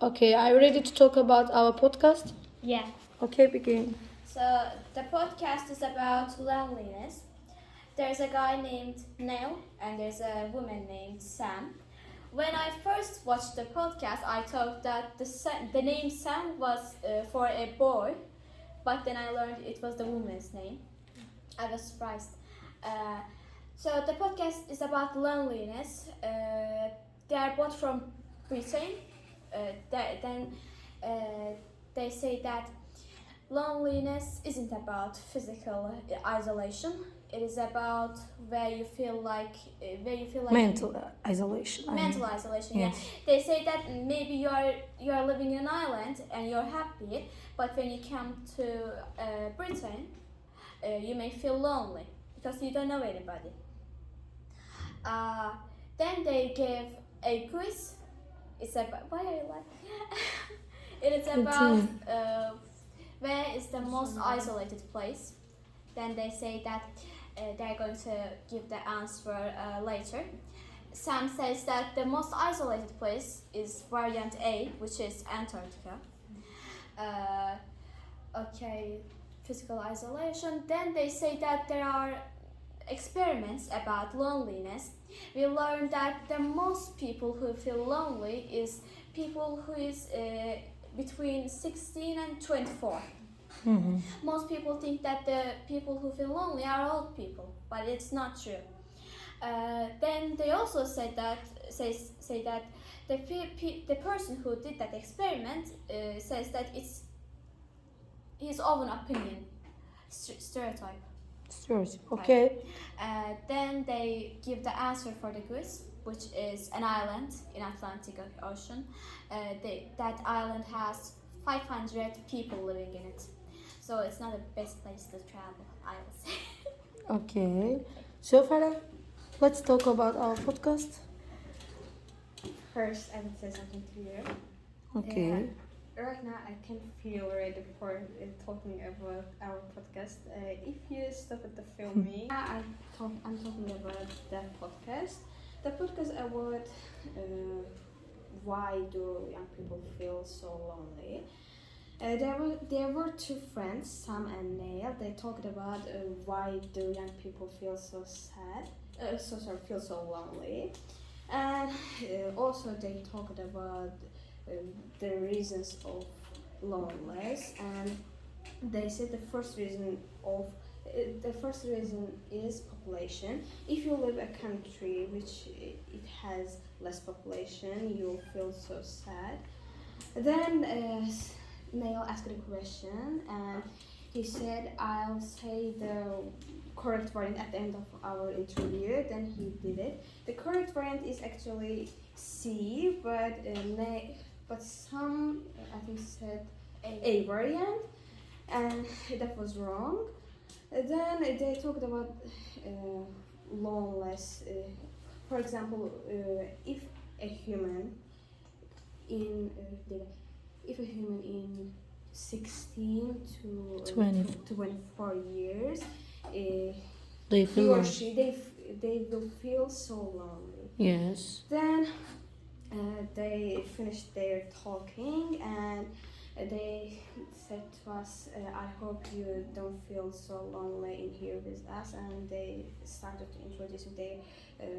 Okay, are you ready to talk about our podcast? Yeah. Okay, begin. So the podcast is about loneliness. There's a guy named Neil and there's a woman named Sam. When I first watched the podcast, I thought that the name Sam was for a boy, but then I learned it was the woman's name. I was surprised. Uh, so the podcast is about loneliness. They are both from Britain. Then they say that loneliness isn't about physical isolation. It is about where you feel like Mental isolation. mental isolation. Yes. Yeah, they say that maybe you are living in an island and you're happy, but when you come to Britain, you may feel lonely because you don't know anybody. Then they give a quiz. It's about why are you laughing? It is about where is the most isolated place. Then they say that they're going to give the answer later. Sam says that the most isolated place is variant A, which is Antarctica. Okay, physical isolation. Then they say that there are experiments about loneliness. We learned that the most people who feel lonely is people who is between 16 and 24. Mm-hmm. Most people think that the people who feel lonely are old people, but it's not true. Then they also say that the person who did that experiment says that it's his own opinion, stereotype. Okay. Then they give the answer for the quiz, which is an island in Atlantic Ocean. That island has 500 people living in it, so it's not the best place to travel, I would say. Okay. So Farah, let's talk about our podcast. First, I would say something to you. Okay. Right now, I can feel ready for talking about our podcast. If you stop at the filming, I'm talking about that podcast. The podcast about why do young people feel so lonely. There were two friends, Sam and Neil. They talked about why do young people feel so sad, feel so lonely, and also they talked about the reasons of loneliness, and they said the first reason is population. If you live a country which it has less population, you'll feel so sad. Then Neil asked a question and he said, I'll say the correct variant at the end of our interview. Then he did it. The correct variant is actually C, but some I think said A variant, and that was wrong. Then they talked about loneliness. For example, if a human in 16 to 24 years, They he feel or lonely. she they will feel so lonely. Yes. Then they finished their talking and they said to us, I hope you don't feel so lonely in here with us. And they started introducing their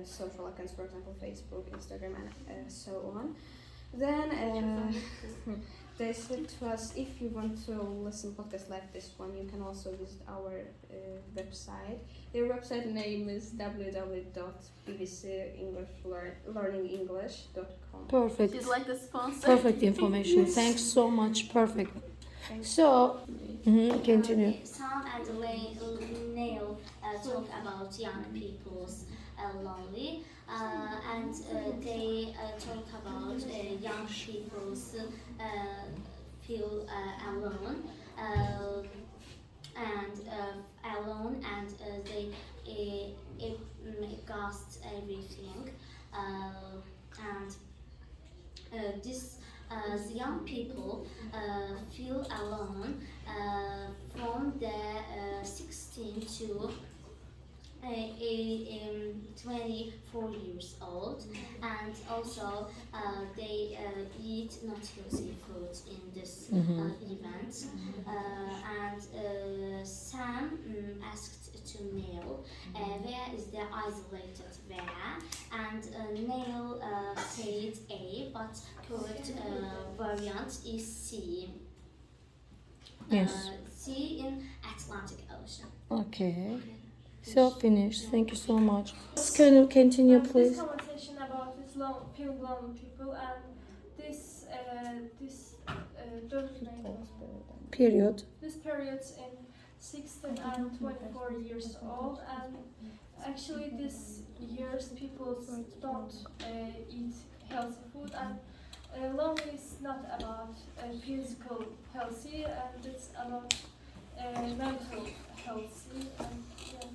social accounts, for example, Facebook, Instagram, and so on. Then they said to us, if you want to listen podcasts like this one, you can also visit our website. Their website name is www.bbcenglishlearningenglish.com. Perfect. She's like the sponsor. Perfect information. Thanks so much. Perfect. So, continue. Sam and Neil talk about young people's lonely, and they talk about young people's feel alone, and they exhaust everything, and this. The young people feel alone from the 16 to 24 years old, and also they eat not healthy foods in this event. And Sam asked to Neil where is the isolated where, and Neil said A, but correct variant is C. Yes. C in Atlantic Ocean. Okay. So finished. Thank you so much. Can you continue, This please? conversation about this feeling lonely people and Period. this periods in 16 and 24 years old, and actually these years people don't eat healthy food, and lonely is not about physical healthy, and it's about mental healthy, and yeah.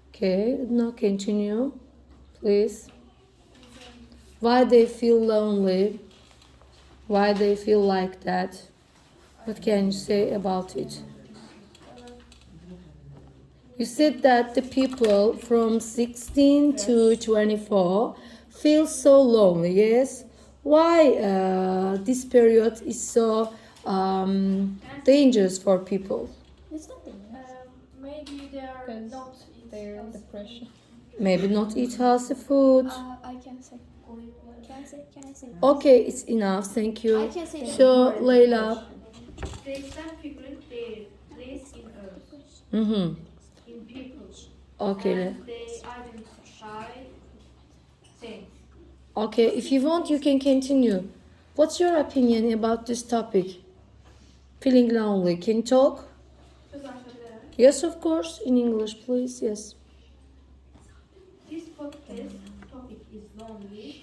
Okay. Now continue, please. Why they feel lonely? Why they feel like that? What can you say about it? You said that the people from 16 to 24 feel so lonely, yes? Why this period is so dangerous for people? Maybe they are not They're healthy. depression. Maybe not eat healthy food. I can say. Can I say? Okay, it's enough. Thank I you. can say. So, Leyla. They start figuring their place in earth, Mm-hmm. in people, Okay. and they identify things. Okay, if you want, you can continue. What's your opinion about this topic? Feeling lonely. Can you talk? Yes, of course. In English, please. Yes. This podcast topic is lonely.